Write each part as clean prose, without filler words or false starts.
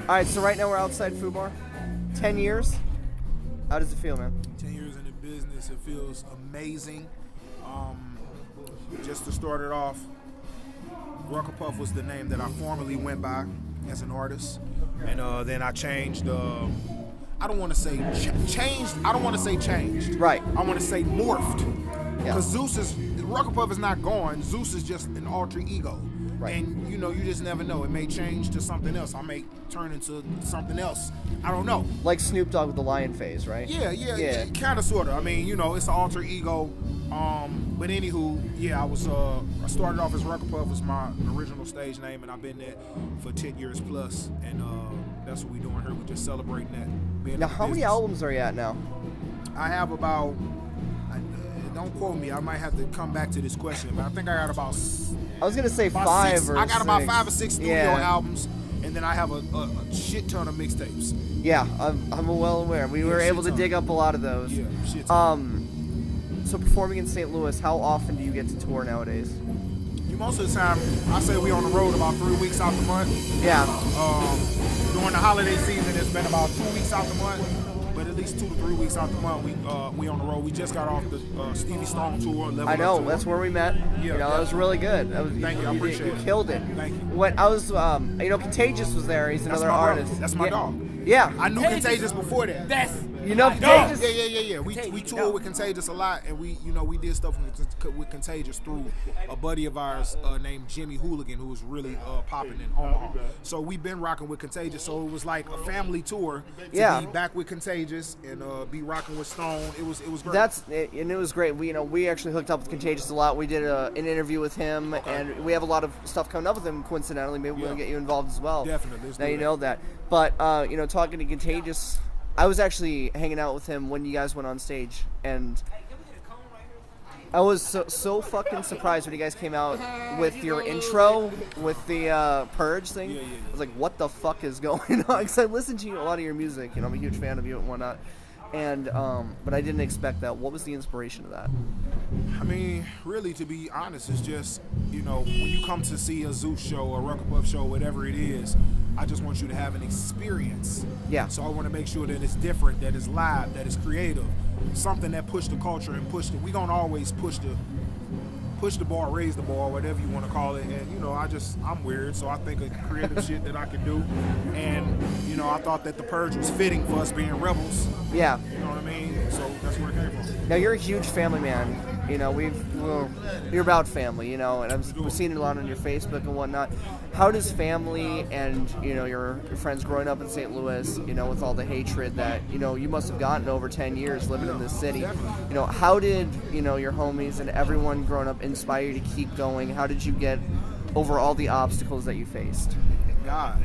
All right, so right now we're outside Fubar. 10 years. How does it feel, man? 10 years in the business, it feels amazing. Just to start it off, Rucker Puff was the name that I formerly went by as an artist, and then I changed. I don't want to say changed. I don't want to say changed. Right. I want to say morphed. Yeah. Because Rucker Puff is not gone. Zeus is just an alter ego. Right. And you just never know. It may change to something else. I may turn into something else. I don't know. Like Snoop Dogg with the lion phase, right? Yeah. Kind of, sort of. I mean, it's an alter ego. But anywho, yeah, I started off as Rucker Puff was my original stage name, and I've been there for 10 years plus, and that's what we're doing here. We're just celebrating that. Now, how many albums are you at now? I have about, don't quote me, I might have to come back to this question, but I think I got about, I was going to say about 5 six, or I got 6. about 5 or 6 studio Yeah. albums, and then I have a shit ton of mixtapes. Yeah, I'm well aware. We were able to dig up a lot of those. Yeah, shit ton. So performing in St. Louis, how often do you get to tour nowadays? Most of the time, I say we on the road about 3 weeks out the month. Yeah. During the holiday season, it's been about 2 weeks out the month, but at least 2 to 3 weeks out the month, we on the road. We just got off the Stevie Stone tour. Level I know, Up tour. that's where we met. Yeah, that was really good. Thank you, I appreciate you it. killed it. Thank you. When I was, Contagious was there. He's That's another my brother. artist. That's my yeah. dog. Yeah. I knew Contagious before that. You know Contagious? Yeah. We toured with Contagious a lot, and we did stuff with Contagious through a buddy of ours named Jimmy Hooligan, who was really popping in Omaha. So we've been rocking with Contagious. So it was like a family tour to be back with Contagious and be rocking with Stone. It was great. And it was great. We actually hooked up with Contagious a lot. We did an interview with him, and we have a lot of stuff coming up with him. Coincidentally, maybe we'll get you involved as well. Definitely. Now you know that. But talking to Contagious, I was actually hanging out with him when you guys went on stage, and I was so fucking surprised when you guys came out with your intro with the Purge thing. Yeah. I was like, what the fuck is going on? Because I listened to a lot of your music, I'm a huge fan of you and whatnot. And but I didn't expect that. What was the inspiration of that? I mean, really, to be honest, it's just, when you come to see a Zeus show, a Rucker Puff show, whatever it is, I just want you to have an experience. Yeah. So I want to make sure that it's different, that it's live, that it's creative, something that pushed the culture and we gonna always push the bar, raise the bar, whatever you want to call it. And I'm weird, so I think of creative shit that I can do. And I thought that the Purge was fitting for us being rebels. Yeah. You know what I mean? So that's where it came from. Now you're a huge family man. You're about family, and I've seen it a lot on your Facebook and whatnot. How does family and your friends growing up in St. Louis, with all the hatred that you must have gotten over 10 years living in this city, how did your homies and everyone growing up inspire you to keep going? How did you get over all the obstacles that you faced? God.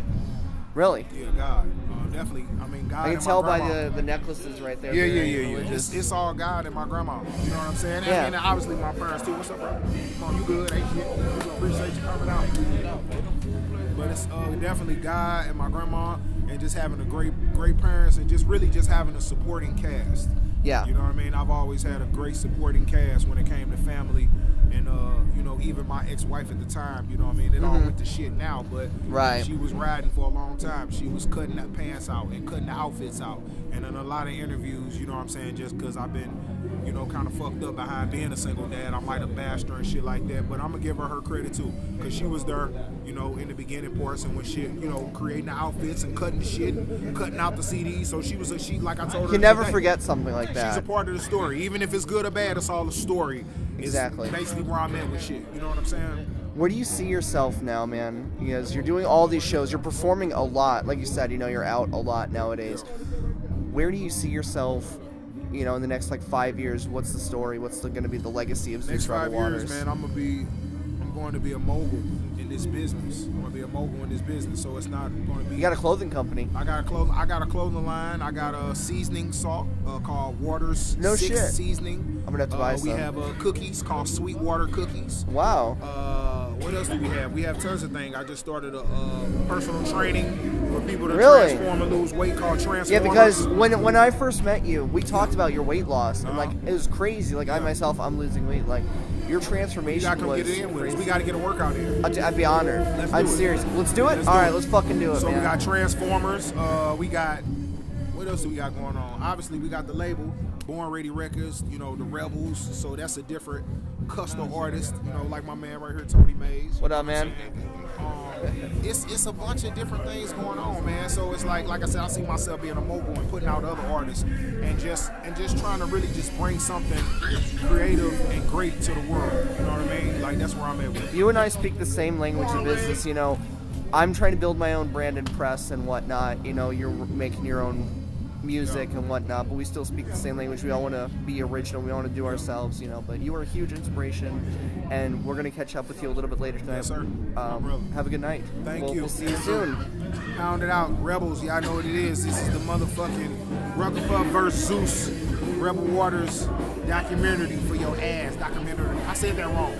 Really? Yeah, God. Definitely. I mean, God. I can tell by the necklaces right there. Yeah. It's all God and my grandma. You know what I'm saying? Yeah. And obviously my parents too. What's up, bro? Come on, you good? Ain't shit. We appreciate you coming out. But it's definitely God and my grandma, and just having a great parents, and just really just having a supporting cast. Yeah. You know what I mean? I've always had a great supporting cast when it came to family, and even my ex-wife at the time. You know what I mean? It all went to shit now, but she was riding for a long time. She was cutting the pants out and cutting the outfits out, and in a lot of interviews, you know what I'm saying? Just because I've been, kind of fucked up behind being a single dad, I might have bashed her and shit like that. But I'm gonna give her credit too, because she was there, in the beginning parts and when shit, creating the outfits and cutting the shit, cutting out the CDs. So she like I told her. You never forget something like that. She's a part of the story, even if it's good or bad. It's all a story. Exactly. It's basically where I'm at with shit. You know what I'm saying? Where do you see yourself now, man? Because you're doing all these shows, you're performing a lot. Like you said, you're out a lot nowadays. Where do you see yourself, in the next 5 years? What's the story? What's going to be the legacy of Zeus Rebel Waters? Next 5 years, man, I'm going to be a mogul in this business. I'm going to be a mogul in this business, so it's not going to be. You got a clothing company. I got a clothing line. I got a seasoning salt called Waters. No 6 shit. Seasoning. I'm gonna have to buy some. We have cookies called Sweetwater cookies. Wow. What else do we have? We have tons of things. I just started a personal training for people to really? transform and lose weight called Transformers. Yeah, because when I first met you, we talked about your weight loss, and like it was crazy. Like I'm losing weight. Like your transformation was get it in with crazy. us. We got to get a workout in. I'd be honored. I'm serious. Let's do it. All right, let's fucking do it. So man. we got Transformers. We got what else do we got going on? Obviously, we got the label Born Ready Records. You know, the Rebels. So that's a different custom artist. You know, like my man right here, Tony Mays. What up, man? It's a bunch of different things going on, man. So it's like I said, I see myself being a mogul and putting out other artists and just trying to really just bring something creative and great to the world. You know what I mean? Like that's where I'm at with it. You and I speak the same language of business. You know, I'm trying to build my own brand and press and whatnot. You know, you're making your own music and whatnot, but we still speak the same language. We all want to be original. We want to do ourselves, you know. But you are a huge inspiration, and we're gonna catch up with you a little bit later tonight. Yes, sir. Have a good night. Thank you. We'll see you soon. Pound it out, Rebels. Y'all know what it is. This is the motherfucking Ruckapup vs. Zeus, Rebel Waters documentary for your ass. Documentary. I said that wrong.